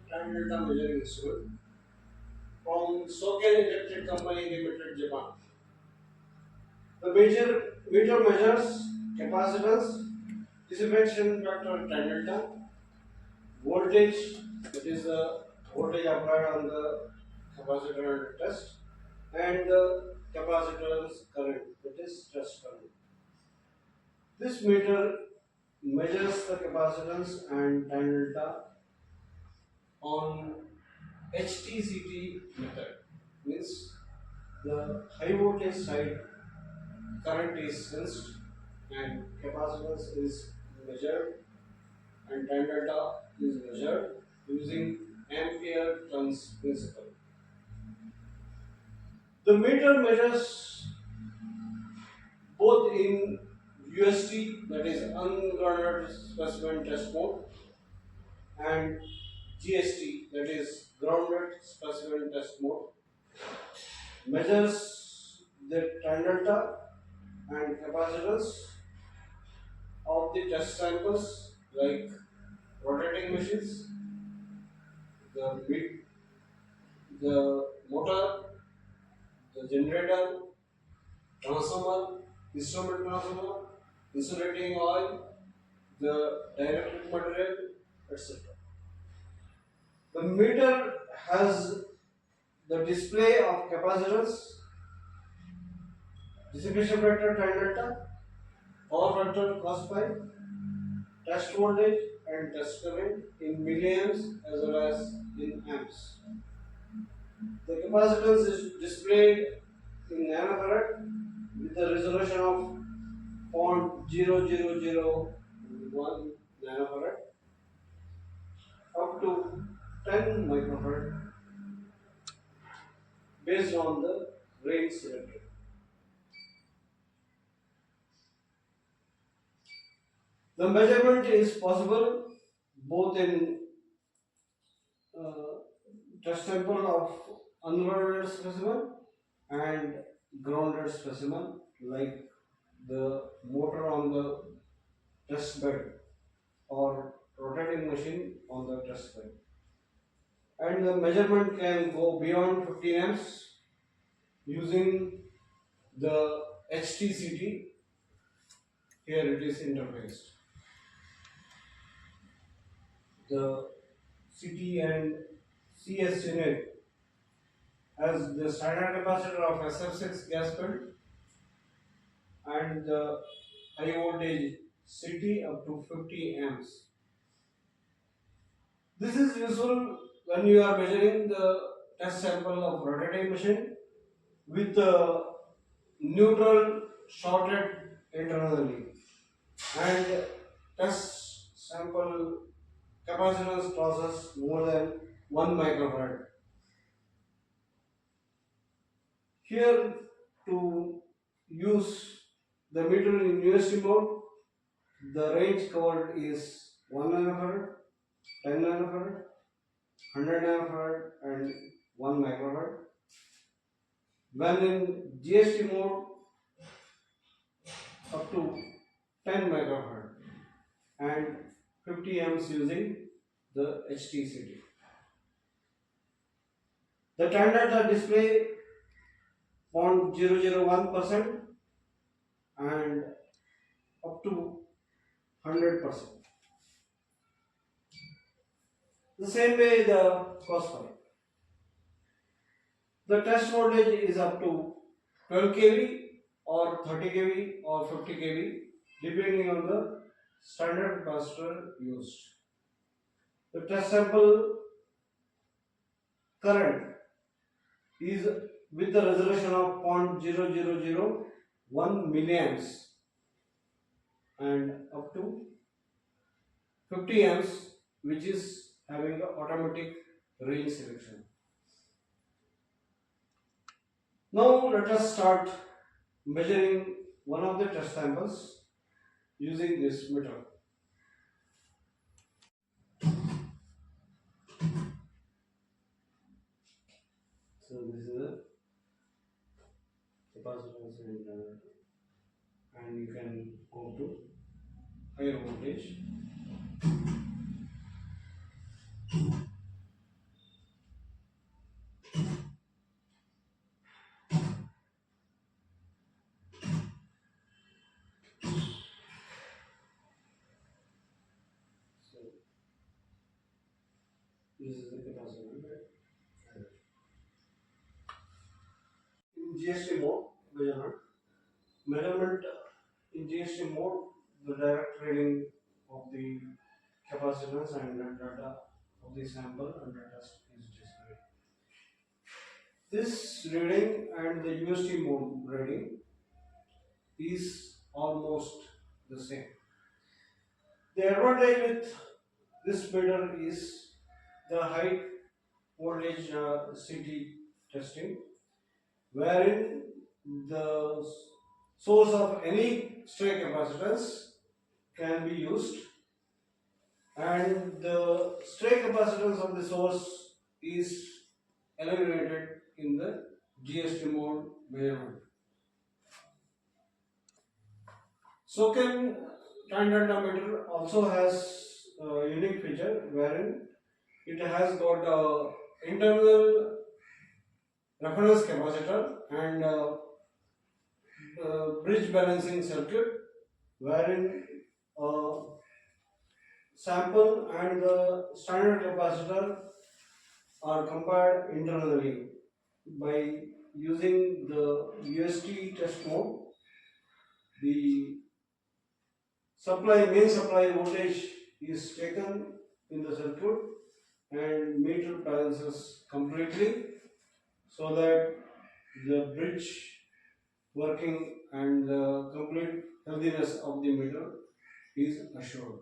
tan delta measuring instrument from SOKEN Electric Company Limited, Japan. The major meter measures capacitance, dissipation factor tan delta, voltage, that is the voltage applied on the capacitor under test, and the capacitor's current, that is test current. This meter measures the capacitance and tan delta on HTCT method, means the high voltage side current is sensed and capacitance is measured and tan delta is measured using ampere turns principle. The meter measures both in UST, that is ungrounded specimen test mode, and GST, that is grounded specimen test mode, measures the tan delta and capacitance of the test samples like rotating machines, the the motor, the generator, transformer, instrument transformer, insulating oil, the dielectric material, etc. The meter has the display of capacitance, dissipation factor tan delta, power factor cos phi, test voltage and test current in milliamps as well as in amps. The capacitance is displayed in nanofarad with a resolution of 0.0001 nanofarad up to 10 microfarad based on the range selected. The measurement is possible both in uh, test sample of ungrounded specimen and grounded specimen, like the motor on the test bed or rotating machine on the test bed. And the measurement can go beyond 15 amps using the HTCT. Here it is interfaced. The CT and CS unit has the standard capacitor of SF6 gas filled and the high voltage CT up to 50 amps. This is useful when you are measuring the test sample of rotating machine with the neutral shorted internally and test sample capacitance crosses more than 1 microfarad. Here to use the meter in UST mode, the range covered is 1 nanofarad, 10 nanofarad, 100 nanofarad and 1 microfarad. When in GST mode, up to 10 microfarad and 50 amps using the HTCT. The tan delta display 0.001% and up to 100%. The same way the cos phi. The test voltage is up to 12 kV or 30 kV or 50 kV depending on the standard capacitor used. The test sample current is with the resolution of 0.0001 milliamps and up to 50 amps, which is having the automatic range selection. Now let us start measuring one of the test samples using this meter. So this is the capacitance and you can go to higher voltage. This is the capacitor. Right? In GST mode, measurement in GST mode, the direct reading of the capacitance and the data of the sample and data is displayed. This reading and the UST mode reading is almost the same. The advantage with this meter is the high voltage CT testing, wherein the source of any stray capacitance can be used, and the stray capacitance of the source is eliminated in the GST mode measurement. SOKEN tangent meter also has a unique feature wherein it has got a internal reference capacitor and bridge balancing circuit, wherein sample and the standard capacitor are compared internally by using the UST test mode. The main supply voltage is taken in the circuit and meter balances completely, so that the bridge working and the complete healthiness of the meter is assured.